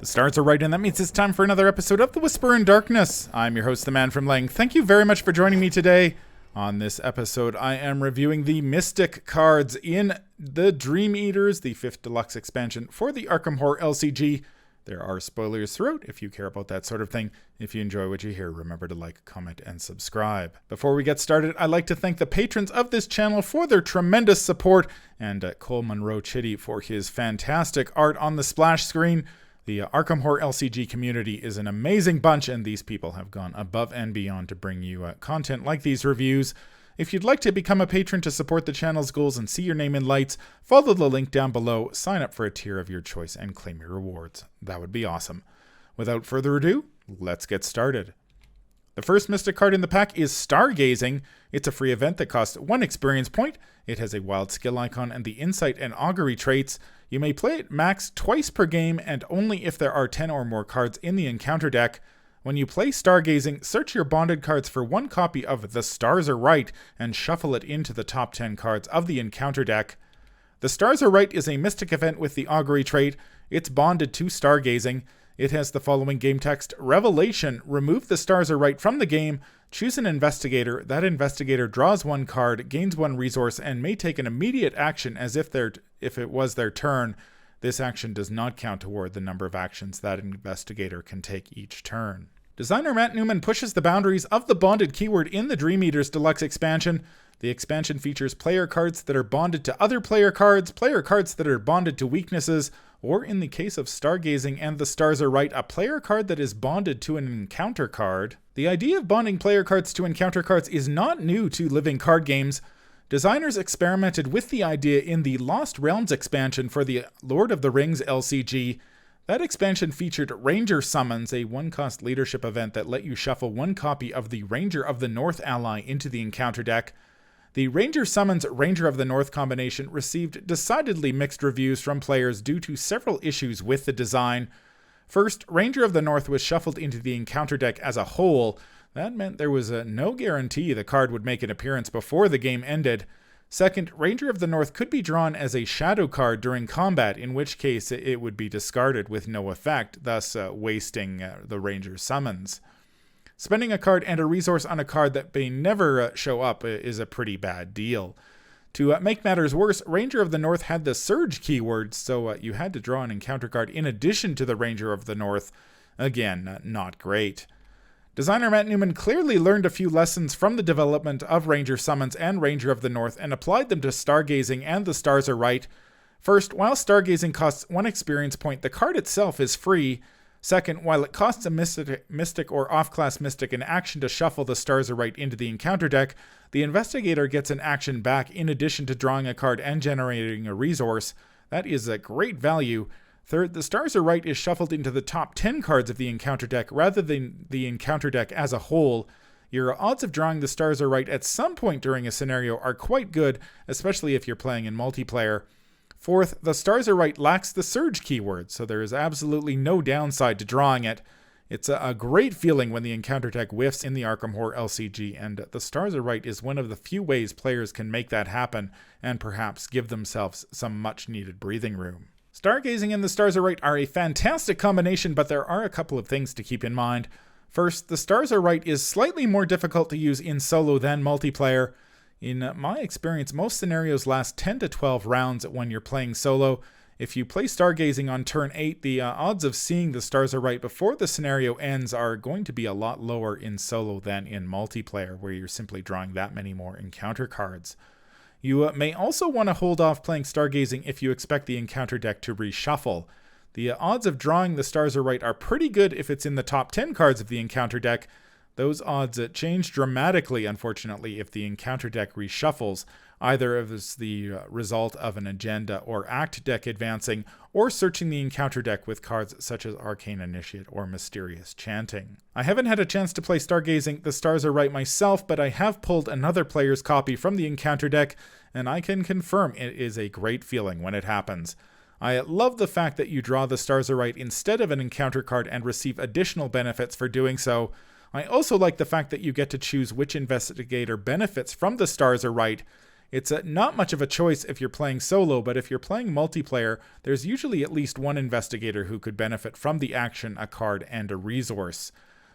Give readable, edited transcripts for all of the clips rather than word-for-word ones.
The stars are right, and that means it's time for another episode of The Whisper in Darkness. I'm your host, the Man from Leng. Thank you very much for joining me today. On this episode, I am reviewing the Mystic cards in the Dream Eaters, the 5th Deluxe expansion for the Arkham Horror LCG. There are spoilers throughout if you care about that sort of thing. If you enjoy what you hear, remember to like, comment, and subscribe. Before we get started, I'd like to thank the patrons of this channel for their tremendous support, and Cole Monroe Chitty for his fantastic art on the splash screen. The Arkham Horror LCG community is an amazing bunch, and these people have gone above and beyond to bring you content like these reviews. If you'd like to become a patron to support the channel's goals and see your name in lights, follow the link down below, sign up for a tier of your choice, and claim your rewards. That would be awesome. Without further ado, let's get started. The first Mystic card in the pack is Stargazing. It's a free event that costs 1 experience point. It has a wild skill icon and the insight and augury traits. You may play it max twice per game and only if there are 10 or more cards in the encounter deck. When you play Stargazing, search your bonded cards for 1 copy of The Stars Are Right and shuffle it into the top 10 cards of the encounter deck. The Stars Are Right is a Mystic event with the augury trait. It's bonded to Stargazing. It has the following game text: Revelation, remove the Stars Are Right from the game, choose an investigator, that investigator draws 1 card, gains 1 resource, and may take an immediate action as if it was their turn. This action does not count toward the number of actions that investigator can take each turn. Designer Matt Newman pushes the boundaries of the bonded keyword in the Dream Eaters Deluxe expansion. The expansion features player cards that are bonded to other player cards that are bonded to weaknesses, or in the case of Stargazing and The Stars Are Right, a player card that is bonded to an encounter card. The idea of bonding player cards to encounter cards is not new to living card games. Designers experimented with the idea in the Lost Realms expansion for the Lord of the Rings LCG. That expansion featured Ranger Summons, a 1-cost leadership event that let you shuffle 1 copy of the Ranger of the North ally into the encounter deck. The Ranger Summons Ranger of the North combination received decidedly mixed reviews from players due to several issues with the design. First, Ranger of the North was shuffled into the encounter deck as a whole. That meant there was no guarantee the card would make an appearance before the game ended. Second, Ranger of the North could be drawn as a shadow card during combat, in which case it would be discarded with no effect, thus wasting the Ranger summons. Spending a card and a resource on a card that may never show up is a pretty bad deal. To make matters worse, Ranger of the North had the Surge keyword, so you had to draw an encounter card in addition to the Ranger of the North. Again, not great. Designer Matt Newman clearly learned a few lessons from the development of Ranger Summons and Ranger of the North and applied them to Stargazing and The Stars Are Right. First, while Stargazing costs 1 experience point, the card itself is free. Second, while it costs a mystic or off-class mystic an action to shuffle The Stars Are Right into the encounter deck, the investigator gets an action back in addition to drawing a card and generating a resource. That is a great value. Third, The Stars Are Right is shuffled into the top 10 cards of the encounter deck rather than the encounter deck as a whole. Your odds of drawing The Stars Are Right at some point during a scenario are quite good, especially if you're playing in multiplayer. Fourth, The Stars Are Right lacks the Surge keyword, so there is absolutely no downside to drawing it. It's a great feeling when the encounter deck whiffs in the Arkham Horror LCG, and The Stars Are Right is one of the few ways players can make that happen, and perhaps give themselves some much-needed breathing room. Stargazing and The Stars Are Right are a fantastic combination, but there are a couple of things to keep in mind. First, The Stars Are Right is slightly more difficult to use in solo than multiplayer. In my experience, most scenarios last 10 to 12 rounds when you're playing solo. If you play Stargazing on turn 8, the odds of seeing The Stars Are Right before the scenario ends are going to be a lot lower in solo than in multiplayer, where you're simply drawing that many more encounter cards. You may also want to hold off playing Stargazing if you expect the encounter deck to reshuffle. The odds of drawing The Stars Are Right are pretty good if it's in the top 10 cards of the encounter deck. Those odds change dramatically, unfortunately, if the encounter deck reshuffles, either as the result of an agenda or act deck advancing, or searching the encounter deck with cards such as Arcane Initiate or Mysterious Chanting. I haven't had a chance to play Stargazing The Stars Are Right myself, but I have pulled another player's copy from the encounter deck, and I can confirm it is a great feeling when it happens. I love the fact that you draw The Stars Are Right instead of an encounter card and receive additional benefits for doing so. I also like the fact that you get to choose which investigator benefits from The Stars Are Right. It's not much of a choice if you're playing solo, but if you're playing multiplayer, there's usually at least one investigator who could benefit from the action, a card, and a resource.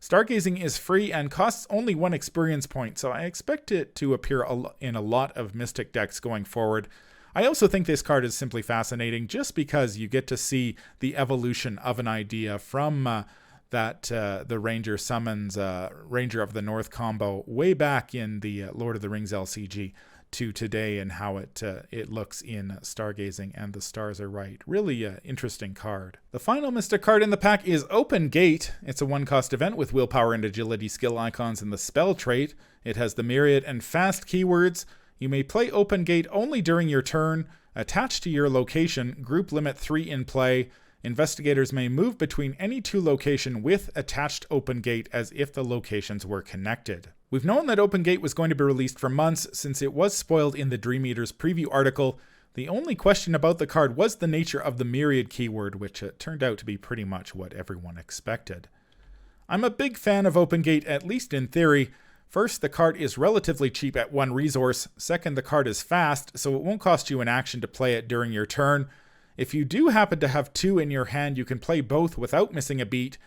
Stargazing is free and costs only 1 experience point, so I expect it to appear in a lot of Mystic decks going forward. I also think this card is simply fascinating just because you get to see the evolution of an idea from the Ranger summons Ranger of the North combo way back in the Lord of the Rings LCG to today, and how it looks in Stargazing and the Stars Are Right. Really interesting card. The final Mystic card in the pack is Open Gate. It's a 1-cost event with willpower and agility skill icons in the spell trait. It has the myriad and fast keywords. You may play Open Gate only during your turn. Attached to your location, group limit 3 in play. Investigators may move between any 2 locations with attached Open Gate as if the locations were connected. We've known that Open Gate was going to be released for months since it was spoiled in the Dream Eaters preview article. The only question about the card was the nature of the myriad keyword, which turned out to be pretty much what everyone expected. I'm a big fan of Open Gate, at least in theory. First, the card is relatively cheap at 1 resource. Second, the card is fast, so it won't cost you an action to play it during your turn. If you do happen to have 2 in your hand, you can play both without missing a beat.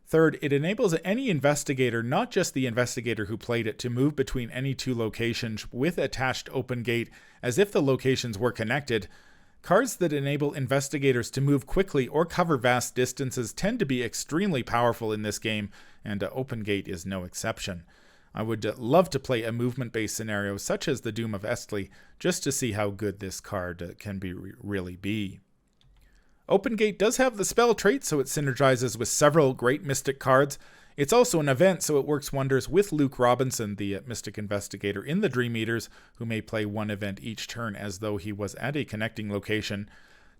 Third, it enables any investigator, not just the investigator who played it, to move between any 2 locations with attached Open Gate as if the locations were connected. Cards that enable investigators to move quickly or cover vast distances tend to be extremely powerful in this game, and Open Gate is no exception. I would love to play a movement-based scenario such as the Doom of Estley, just to see how good this card can really be. Open Gate does have the spell trait, so it synergizes with several great Mystic cards. It's also an event, so it works wonders with Luke Robinson, the Mystic Investigator in the Dream Eaters, who may play 1 event each turn as though he was at a connecting location.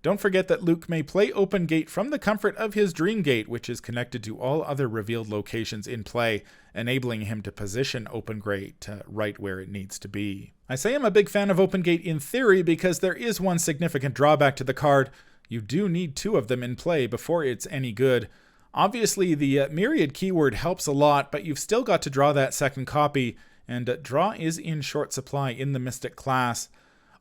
Don't forget that Luke may play Open Gate from the comfort of his Dream Gate, which is connected to all other revealed locations in play, enabling him to position Open Gate right where it needs to be. I say I'm a big fan of Open Gate in theory because there is one significant drawback to the card. You do need 2 of them in play before it's any good. Obviously, the myriad keyword helps a lot, but you've still got to draw that second copy, and draw is in short supply in the Mystic class.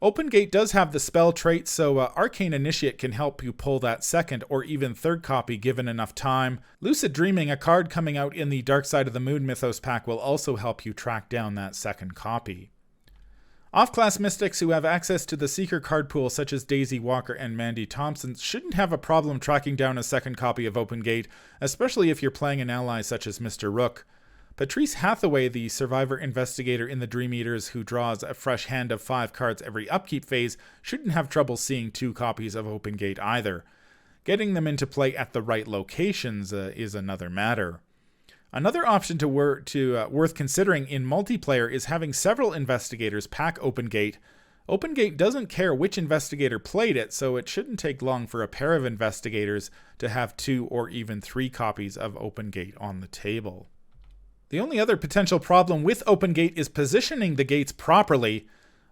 Open Gate does have the spell trait, so Arcane Initiate can help you pull that second or even third copy given enough time. Lucid Dreaming, a card coming out in the Dark Side of the Moon Mythos pack, will also help you track down that second copy. Off-class Mystics who have access to the Seeker card pool, such as Daisy Walker and Mandy Thompson, shouldn't have a problem tracking down a second copy of Open Gate, especially if you're playing an ally such as Mr. Rook. Patrice Hathaway, the Survivor Investigator in the Dream Eaters, who draws a fresh hand of 5 cards every upkeep phase, shouldn't have trouble seeing 2 copies of Open Gate either. Getting them into play at the right locations is another matter. Another option worth considering in multiplayer is having several investigators pack Open Gate. Open Gate doesn't care which investigator played it, so it shouldn't take long for a pair of investigators to have 2 or even 3 copies of Open Gate on the table. The only other potential problem with Open Gate is positioning the gates properly.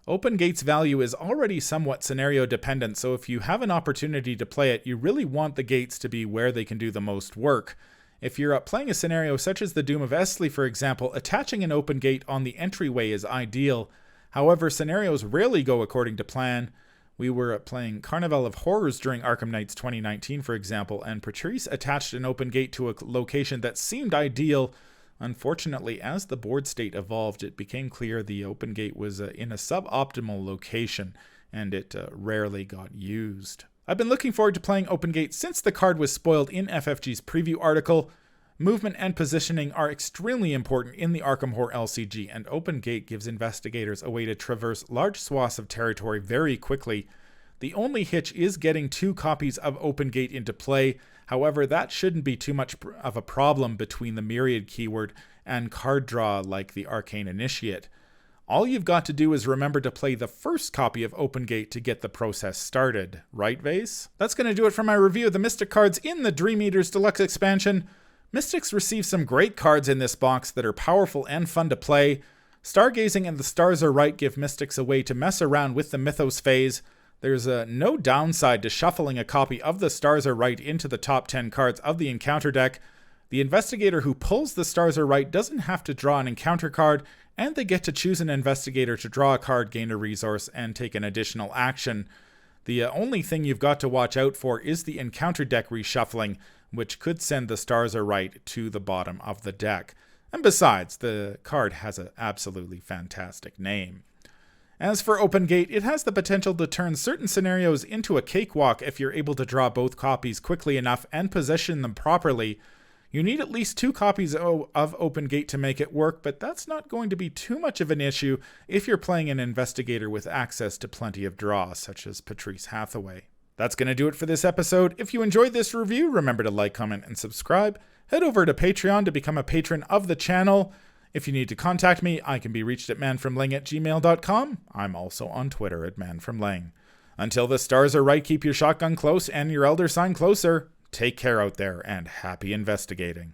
Open Gate's value is already somewhat scenario dependent, so if you have an opportunity to play it, you really want the gates to be where they can do the most work. If you're playing a scenario such as the Doom of Estley, for example, attaching an Open Gate on the entryway is ideal. However, scenarios rarely go according to plan. We were playing Carnival of Horrors during Arkham Nights 2019, for example, and Patrice attached an Open Gate to a location that seemed ideal. Unfortunately, as the board state evolved, it became clear the Open Gate was in a suboptimal location, and it rarely got used. I've been looking forward to playing Open Gate since the card was spoiled in FFG's preview article. Movement and positioning are extremely important in the Arkham Horror LCG, and Open Gate gives investigators a way to traverse large swaths of territory very quickly. The only hitch is getting 2 copies of Open Gate into play. However, that shouldn't be too much of a problem between the Myriad keyword and card draw like the Arcane Initiate. All you've got to do is remember to play the first copy of Open Gate to get the process started. Right, Vase? That's going to do it for my review of the Mystic cards in the Dream Eaters Deluxe expansion. Mystics receive some great cards in this box that are powerful and fun to play. Stargazing and the Stars Are Right give Mystics a way to mess around with the Mythos phase. There's no downside to shuffling a copy of the Stars Are Right into the top 10 cards of the Encounter deck. The investigator who pulls the stars are right doesn't have to draw an encounter card, and they get to choose an investigator to draw a card, gain a resource, and take an additional action. The only thing you've got to watch out for is the encounter deck reshuffling, which could send the stars are right to the bottom of the deck. And besides, the card has an absolutely fantastic name. As for Open Gate, it has the potential to turn certain scenarios into a cakewalk if you're able to draw both copies quickly enough and position them properly. You need at least 2 copies of Open Gate to make it work, but that's not going to be too much of an issue if you're playing an investigator with access to plenty of draws, such as Patrice Hathaway. That's going to do it for this episode. If you enjoyed this review, remember to like, comment, and subscribe. Head over to Patreon to become a patron of the channel. If you need to contact me, I can be reached at manfromleng@gmail.com. I'm also on Twitter at manfromleng. Until the stars are right, keep your shotgun close and your elder sign closer. Take care out there, and happy investigating.